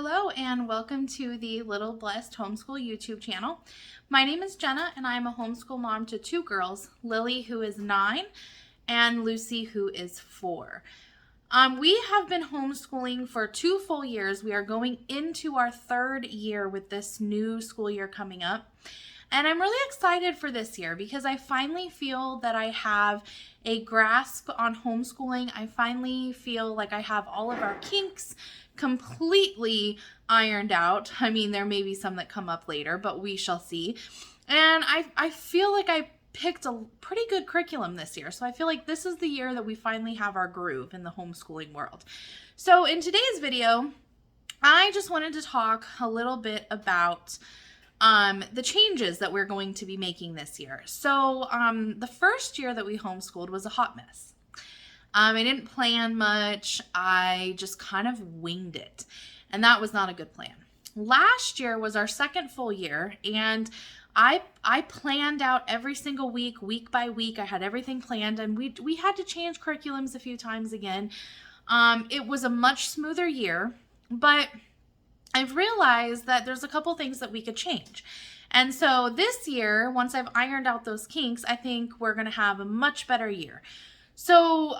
Hello and welcome to the Little Blessed Homeschool YouTube channel. My name is Jenna and I'm a homeschool mom to two girls, Lily who is 9 and Lucy who is 4. We have been homeschooling for 2 full years. We are going into our 3rd year with this new school year coming up. And I'm really excited for this year because I finally feel that I have a grasp on homeschooling. I finally feel like I have all of our kinks completely ironed out. I mean, there may be some that come up later, but we shall see. And I feel like I picked a pretty good curriculum this year. So I feel like this is the year that we finally have our groove in the homeschooling world. So in today's video, I just wanted to talk a little bit about the changes that we're going to be making this year. So the first year that we homeschooled was a hot mess. I didn't plan much. I just kind of winged it. And that was not a good plan. Last year was our 2nd full year, and I planned out every single week, week by week. I had everything planned, and we had to change curriculums a few times again. It was a much smoother year, but I've realized that there's a couple things that we could change. And so this year, once I've ironed out those kinks, I think we're going to have a much better year. So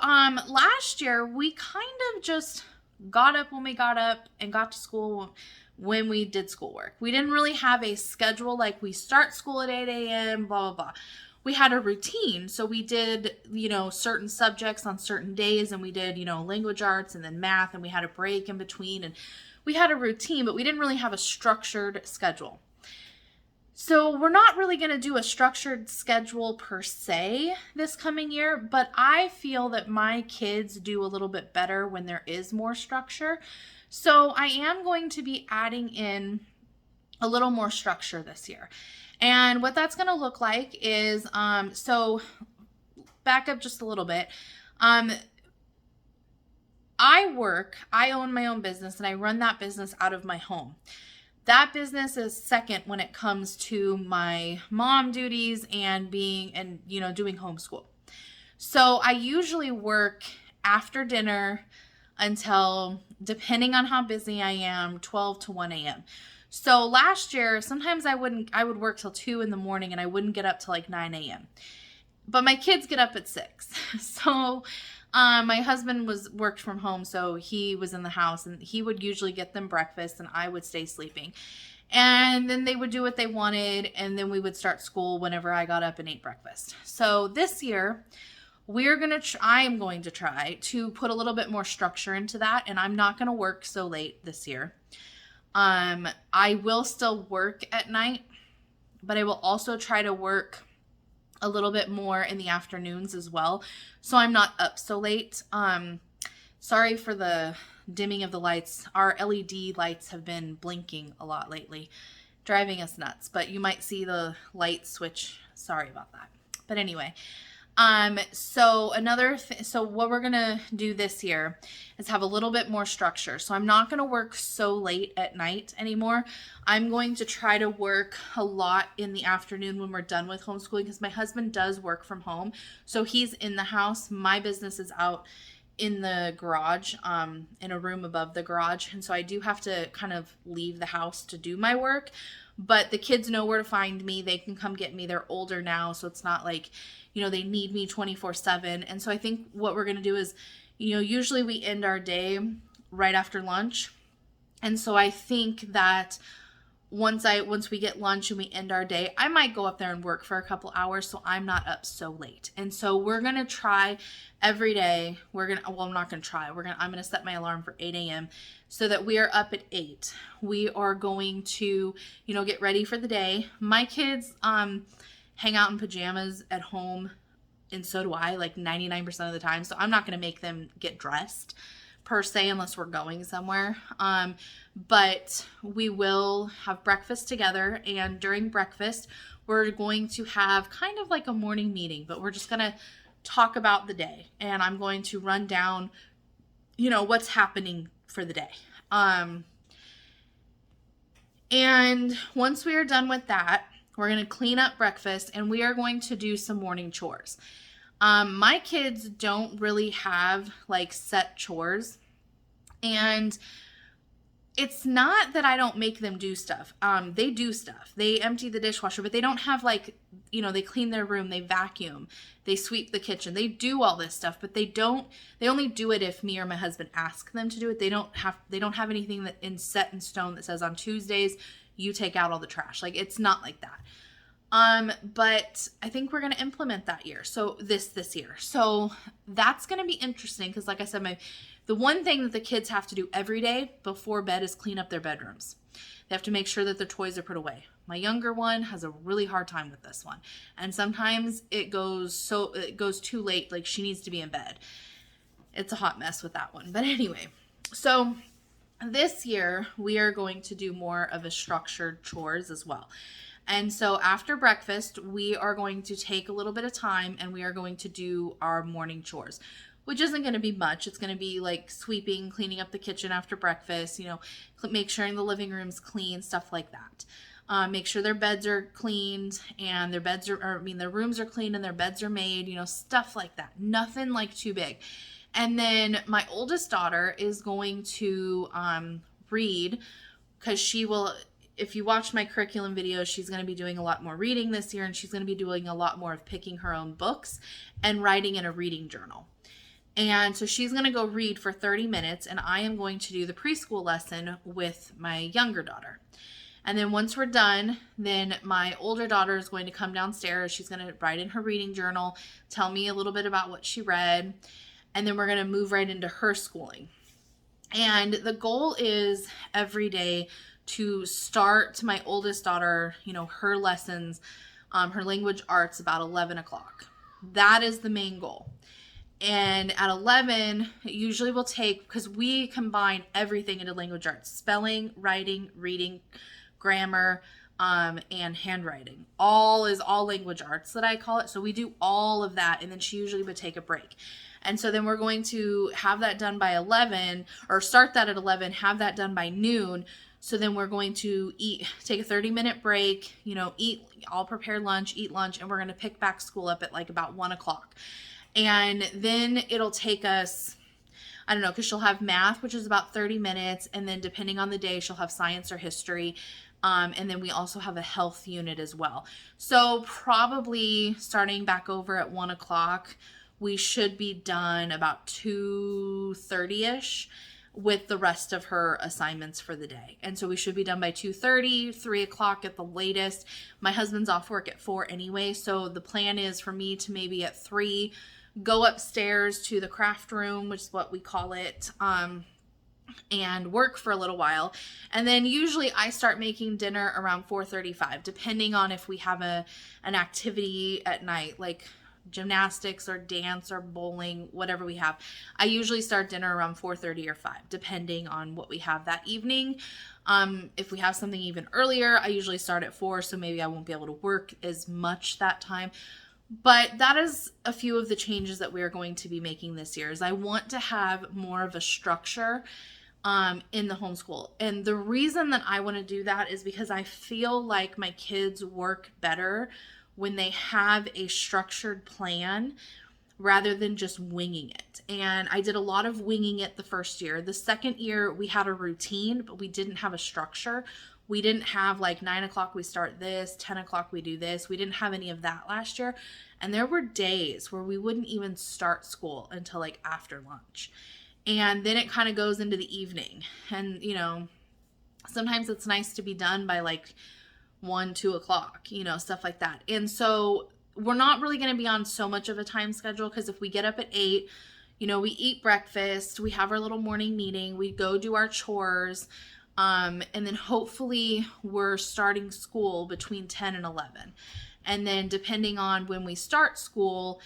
last year, we kind of just got up when we got up and got to school when we did schoolwork. We didn't really have a schedule like we start school at 8 a.m., blah, blah, blah. We had a routine. So we did, certain subjects on certain days, and we did, language arts and then math, and we had a break in between, and we had a routine, but we didn't really have a structured schedule. So we're not really going to do a structured schedule per se this coming year, but I feel that my kids do a little bit better when there is more structure. So I am going to be adding in a little more structure this year. And what that's going to look like is, so back up just a little bit. I own my own business, and I run that business out of my home. That business is second when it comes to my mom duties and doing homeschool. So I usually work after dinner until, depending on how busy I am, 12 to 1 a.m. So last year, sometimes I would work till 2 in the morning and I wouldn't get up till like 9 a.m. But my kids get up at 6. So my husband worked from home, so he was in the house, and he would usually get them breakfast, and I would stay sleeping. And then they would do what they wanted, and then we would start school whenever I got up and ate breakfast. So this year, I am going to try to put a little bit more structure into that, and I'm not going to work so late this year. I will still work at night, but I will also try to work a little bit more in the afternoons as well, so I'm not up so late. Sorry for the dimming of the lights. Our LED lights have been blinking a lot lately, driving us nuts, but you might see the light switch. Sorry about that. But anyway, so what we're gonna do this year is have a little bit more structure. So I'm not gonna work so late at night anymore. I'm going to try to work a lot in the afternoon when we're done with homeschooling, because my husband does work from home. So he's in the house. My business is out in the garage, in a room above the garage. And so I do have to kind of leave the house to do my work, but the kids know where to find me. They can come get me. They're older now, so it's not like, they need me 24/7. And so I think what we're going to do is, usually we end our day right after lunch. And so I think that once we get lunch and we end our day, I might go up there and work for a couple hours so I'm not up so late. And so we're going to try every day. I'm not going to try. I'm going to set my alarm for 8 a.m. so that we are up at 8. We are going to, get ready for the day. My kids, hang out in pajamas at home, and so do I, like 99% of the time. So I'm not going to make them get dressed per se unless we're going somewhere. But we will have breakfast together, and during breakfast we're going to have kind of like a morning meeting, but we're just going to talk about the day, and I'm going to run down what's happening for the day. And once we are done with that, we're going to clean up breakfast, and we are going to do some morning chores. My kids don't really have like set chores, and It's not that I don't make them do stuff. They do stuff. They empty the dishwasher, but they don't have like, they clean their room, they vacuum, they sweep the kitchen. They do all this stuff, but they only do it if me or my husband ask them to do it. They don't have anything that in set in stone that says on Tuesdays you take out all the trash. Like, it's not like that. But I think we're going to implement that year. So this year. So that's going to be interesting because, like I said, the one thing that the kids have to do every day before bed is clean up their bedrooms. They have to make sure that their toys are put away. My younger one has a really hard time with this one. And sometimes it goes too late, like she needs to be in bed. It's a hot mess with that one. But anyway, so this year we are going to do more of a structured chores as well. And so after breakfast, we are going to take a little bit of time and we are going to do our morning chores, which isn't going to be much. It's going to be like sweeping, cleaning up the kitchen after breakfast, make sure the living room's clean, stuff like that. Make sure their beds are cleaned and their rooms are clean and their beds are made, stuff like that. Nothing like too big. And then my oldest daughter is going to read, because she will, if you watch my curriculum videos, she's going to be doing a lot more reading this year, and she's going to be doing a lot more of picking her own books and writing in a reading journal. And so she's going to go read for 30 minutes, and I am going to do the preschool lesson with my younger daughter. And then once we're done, then my older daughter is going to come downstairs. She's going to write in her reading journal, tell me a little bit about what she read, and then we're going to move right into her schooling. And the goal is every day to start my oldest daughter, her lessons, her language arts about 11 o'clock. That is the main goal. And at 11, it usually will take, because we combine everything into language arts: spelling, writing, reading, grammar, and handwriting. All language arts that I call it. So we do all of that, and then she usually would take a break. And so then we're going to have that done by 11, or start that at 11, have that done by noon. So then we're going to take a 30-minute break, I'll prepare lunch, eat lunch, and we're going to pick back school up at like about 1 o'clock. And then it'll take us, I don't know, because she'll have math, which is about 30 minutes. And then depending on the day, she'll have science or history. And then we also have a health unit as well. So probably starting back over at 1 o'clock, we should be done about 2:30ish with the rest of her assignments for the day. And so we should be done by 2:30, 3 o'clock at the latest. My husband's off work at 4 anyway. So the plan is for me to maybe at 3 go upstairs to the craft room, which is what we call it, and work for a little while. And then usually I start making dinner around 4:35, depending on if we have an activity at night, like gymnastics or dance or bowling, whatever we have. I usually start dinner around 4:30 or 5, depending on what we have that evening. If we have something even earlier, I usually start at 4, so maybe I won't be able to work as much that time. But that is a few of the changes that we are going to be making this year. Is I want to have more of a structure in the homeschool. And the reason that I want to do that is because I feel like my kids work better when they have a structured plan rather than just winging it. And I did a lot of winging it the first year. The second year we had a routine, but we didn't have a structure. We didn't have like 9 o'clock we start this, 10 o'clock we do this. We didn't have any of that last year. And there were days where we wouldn't even start school until like after lunch. And then it kind of goes into the evening. And, sometimes it's nice to be done by like 1, 2 o'clock, stuff like that. And so we're not really going to be on so much of a time schedule, because if we get up at 8, we eat breakfast, we have our little morning meeting, we go do our chores, and then hopefully we're starting school between 10 and 11. And then depending on when we start school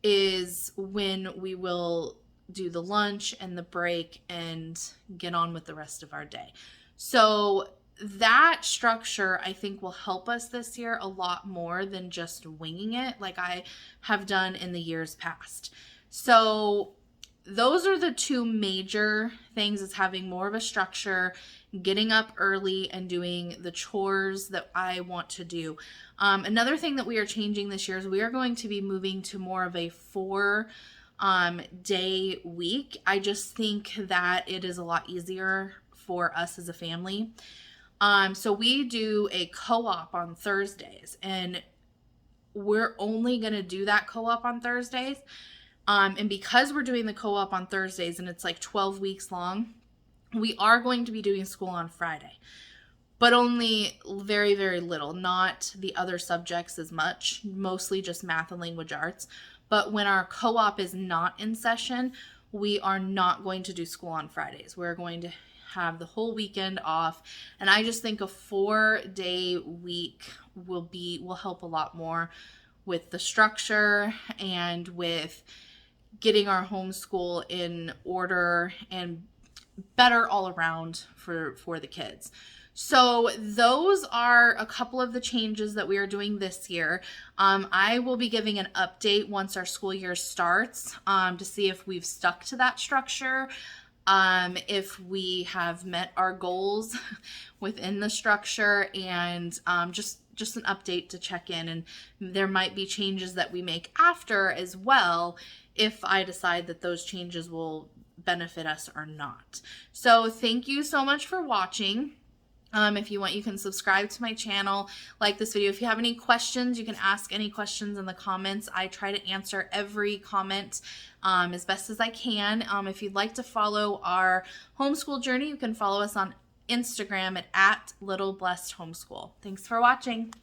is when we will do the lunch and the break and get on with the rest of our day. So that structure, I think, will help us this year a lot more than just winging it like I have done in the years past. So those are the two major things, is having more of a structure, getting up early, and doing the chores that I want to do. Another thing that we are changing this year is we are going to be moving to more of a 4-day week. I just think that it is a lot easier for us as a family. So we do a co-op on Thursdays, and we're only going to do that co-op on Thursdays. And because we're doing the co-op on Thursdays and it's like 12 weeks long, we are going to be doing school on Friday, but only very, very little, not the other subjects as much, mostly just math and language arts. But when our co-op is not in session, we are not going to do school on Fridays. We're going to have the whole weekend off. And I just think a 4-day week will help a lot more with the structure and with getting our homeschool in order and better all around for the kids. So those are a couple of the changes that we are doing this year. I will be giving an update once our school year starts to see if we've stuck to that structure, if we have met our goals within the structure, and just an update to check in. And there might be changes that we make after as well, if I decide that those changes will benefit us or not. So thank you so much for watching. If you want, you can subscribe to my channel, like this video. If you have any questions, you can ask any questions in the comments. I try to answer every comment as best as I can. If you'd like to follow our homeschool journey, you can follow us on Instagram at Little Blessed Homeschool. Thanks for watching.